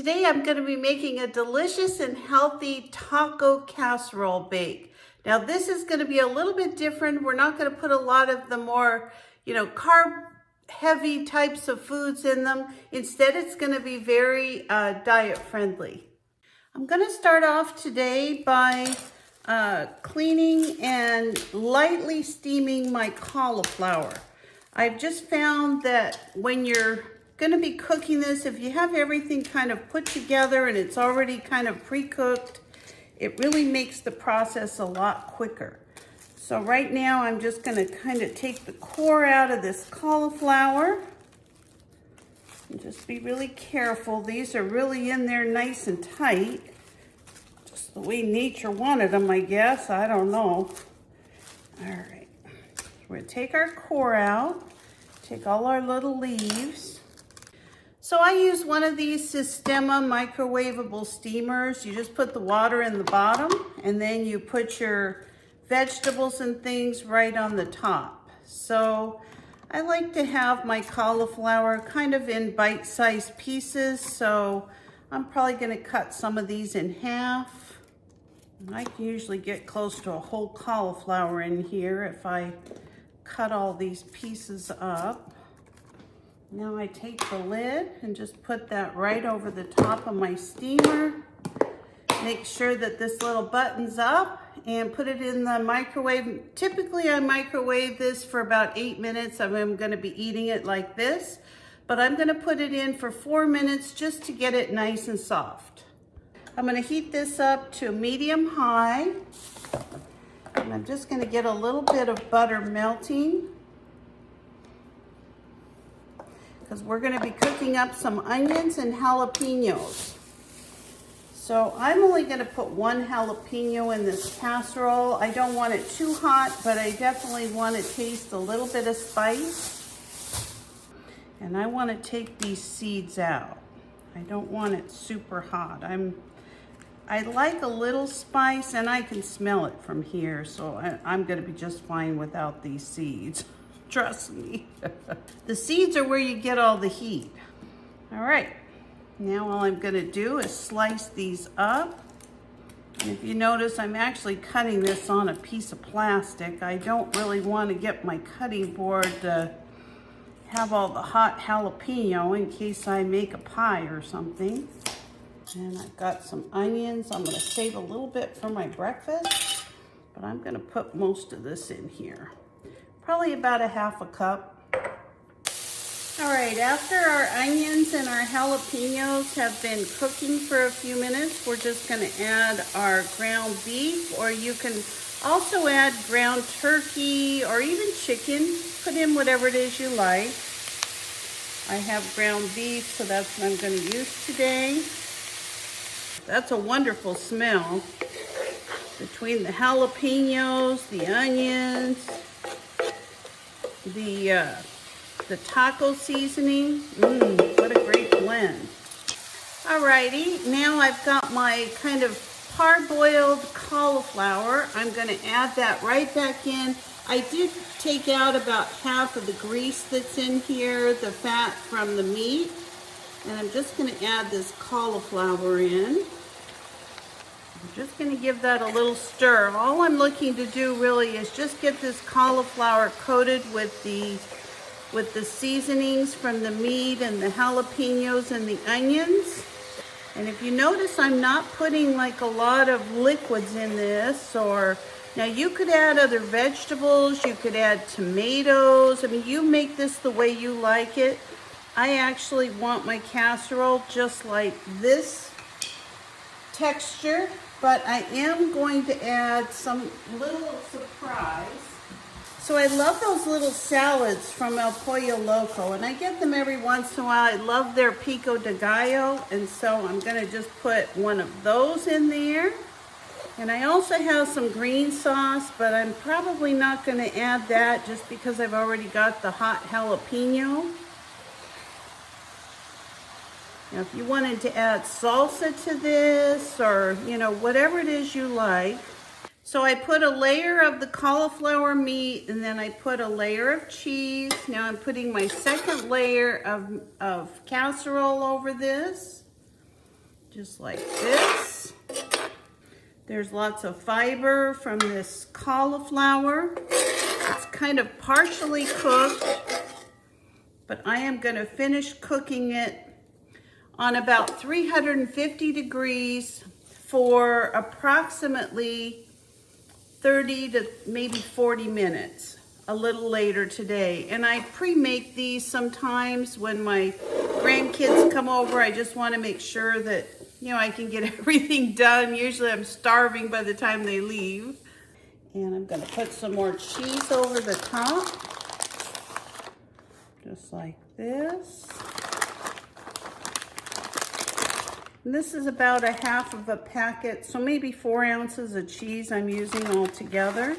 Today I'm going to be making a delicious and healthy taco casserole bake. Now this is going to be a little bit different. We're not going to put a lot of the more, carb heavy types of foods in them. Instead, it's going to be very diet friendly. I'm going to start off today by cleaning and lightly steaming my cauliflower. I've just found that when you're going to be cooking this, if you have everything kind of put together and it's already kind of pre-cooked, it really makes the process a lot quicker. So right now I'm just going to kind of take the core out of this cauliflower and just be really careful. These are really in there nice and tight, just the way nature wanted them, I guess. I don't know. All right, we're going to take our core out, take all our little leaves. So I use one of these Sistema microwavable steamers. You just put the water in the bottom and then you put your vegetables and things right on the top. So I like to have my cauliflower kind of in bite-sized pieces. So I'm probably going to cut some of these in half. I can usually get close to a whole cauliflower in here if I cut all these pieces up. Now I take the lid and just put that right over the top of my steamer. Make sure that this little button's up and put it in the microwave. Typically I microwave this for about 8 minutes. I'm going to be eating it like this, but I'm going to put it in for 4 minutes just to get it nice and soft. I'm going to heat this up to medium high, and I'm just going to get a little bit of butter melting, because we're going to be cooking up some onions and jalapenos. So I'm only going to put one jalapeno in this casserole. I don't want it too hot, but I definitely want to taste a little bit of spice. And I want to take these seeds out. I don't want it super hot. I like a little spice, and I can smell it from here, so I'm going to be just fine without these seeds. Trust me. The seeds are where you get all the heat. All right, now all I'm gonna do is slice these up. And if you notice, I'm actually cutting this on a piece of plastic. I don't really want to get my cutting board to have all the hot jalapeno in case I make a pie or something. And I've got some onions. I'm gonna save a little bit for my breakfast, but I'm gonna put most of this in here. Probably about a half a cup. All right, after our onions and our jalapenos have been cooking for a few minutes, we're just gonna add our ground beef, or you can also add ground turkey or even chicken. Put in whatever it is you like. I have ground beef, so that's what I'm gonna use today. That's a wonderful smell between the jalapenos, the onions, the taco seasoning. What a great blend. Alrighty, now I've got my kind of parboiled cauliflower. I'm going to add that right back in. I did take out about half of the grease that's in here, the fat from the meat, and I'm just going to add this cauliflower in. I'm just going to give that a little stir. All I'm looking to do really is just get this cauliflower coated with the seasonings from the meat and the jalapenos and the onions. And if you notice, I'm not putting like a lot of liquids in this. Or now you could add other vegetables, you could add tomatoes. I mean, you make this the way you like it. I actually want my casserole just like this texture, but I am going to add some little surprise. So I love those little salads from El Pollo Loco, and I get them every once in a while. I love their pico de gallo, and so I'm gonna just put one of those in there. And I also have some green sauce, but I'm probably not gonna add that just because I've already got the hot jalapeno. Now, if you wanted to add salsa to this, or, whatever it is you like. So I put a layer of the cauliflower meat, and then I put a layer of cheese. Now I'm putting my second layer of casserole over this. just like this. There's lots of fiber from this cauliflower. It's kind of partially cooked, but I am going to finish cooking it on about 350 degrees for approximately 30 to maybe 40 minutes, a little later today. And I pre-make these sometimes when my grandkids come over. I just want to make sure that, you know, I can get everything done. Usually I'm starving by the time they leave. And I'm going to put some more cheese over the top, just like this. And this is about a half of a packet, so maybe 4 ounces of cheese I'm using all together.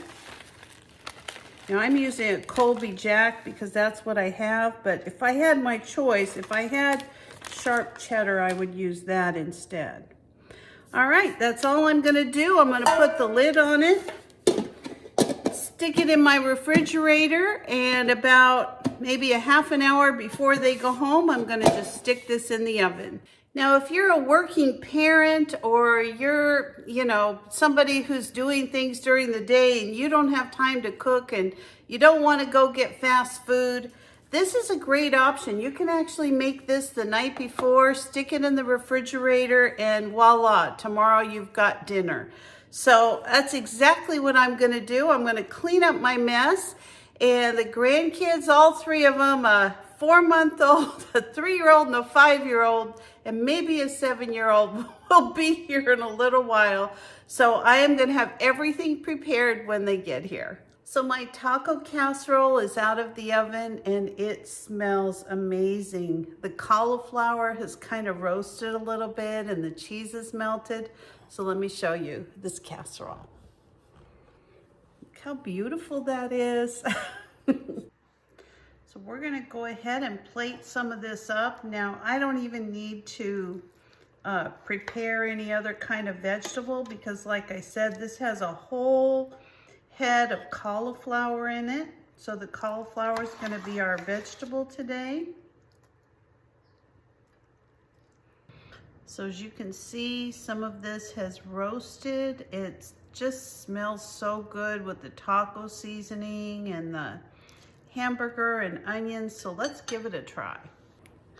Now I'm using a Colby Jack because that's what I have, but if I had my choice, if I had sharp cheddar, I would use that instead. All right, that's all I'm gonna do. I'm gonna put the lid on it, stick it in my refrigerator, and about maybe a half an hour before they go home, I'm gonna just stick this in the oven. Now, if you're a working parent or you're, you know, somebody who's doing things during the day and you don't have time to cook and you don't want to go get fast food, this is a great option. You can actually make this the night before, stick it in the refrigerator, and voila, tomorrow you've got dinner. So that's exactly what I'm going to do. I'm going to clean up my mess, and the grandkids, all 3 of them, a 4-month-old, a 3-year-old, and a 5-year-old, and maybe a 7-year-old will be here in a little while. So I am going to have everything prepared when they get here. So my taco casserole is out of the oven and it smells amazing. The cauliflower has kind of roasted a little bit and the cheese is melted. So let me show you this casserole. Look how beautiful that is. So we're gonna go ahead and plate some of this up. Now, I don't even need to prepare any other kind of vegetable because like I said, this has a whole head of cauliflower in it. So the cauliflower is gonna be our vegetable today. So as you can see, some of this has roasted. It just smells so good with the taco seasoning and the hamburger and onions, so let's give it a try.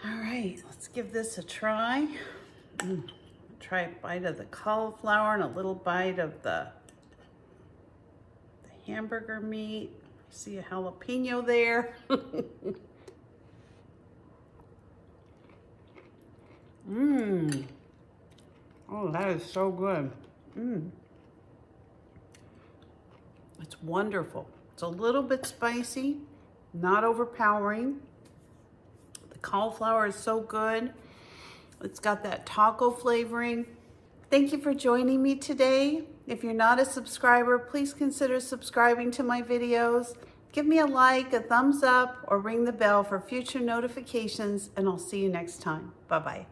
All right, let's give this a try. Try a bite of the cauliflower and a little bite of the hamburger meat. I see a jalapeno there. Oh, that is so good. It's wonderful. It's a little bit spicy, not overpowering. The cauliflower is so good. It's got that taco flavoring. Thank you for joining me today. If you're not a subscriber, please consider subscribing to my videos. Give me a like, a thumbs up, or ring the bell for future notifications, and I'll see you next time. Bye-bye.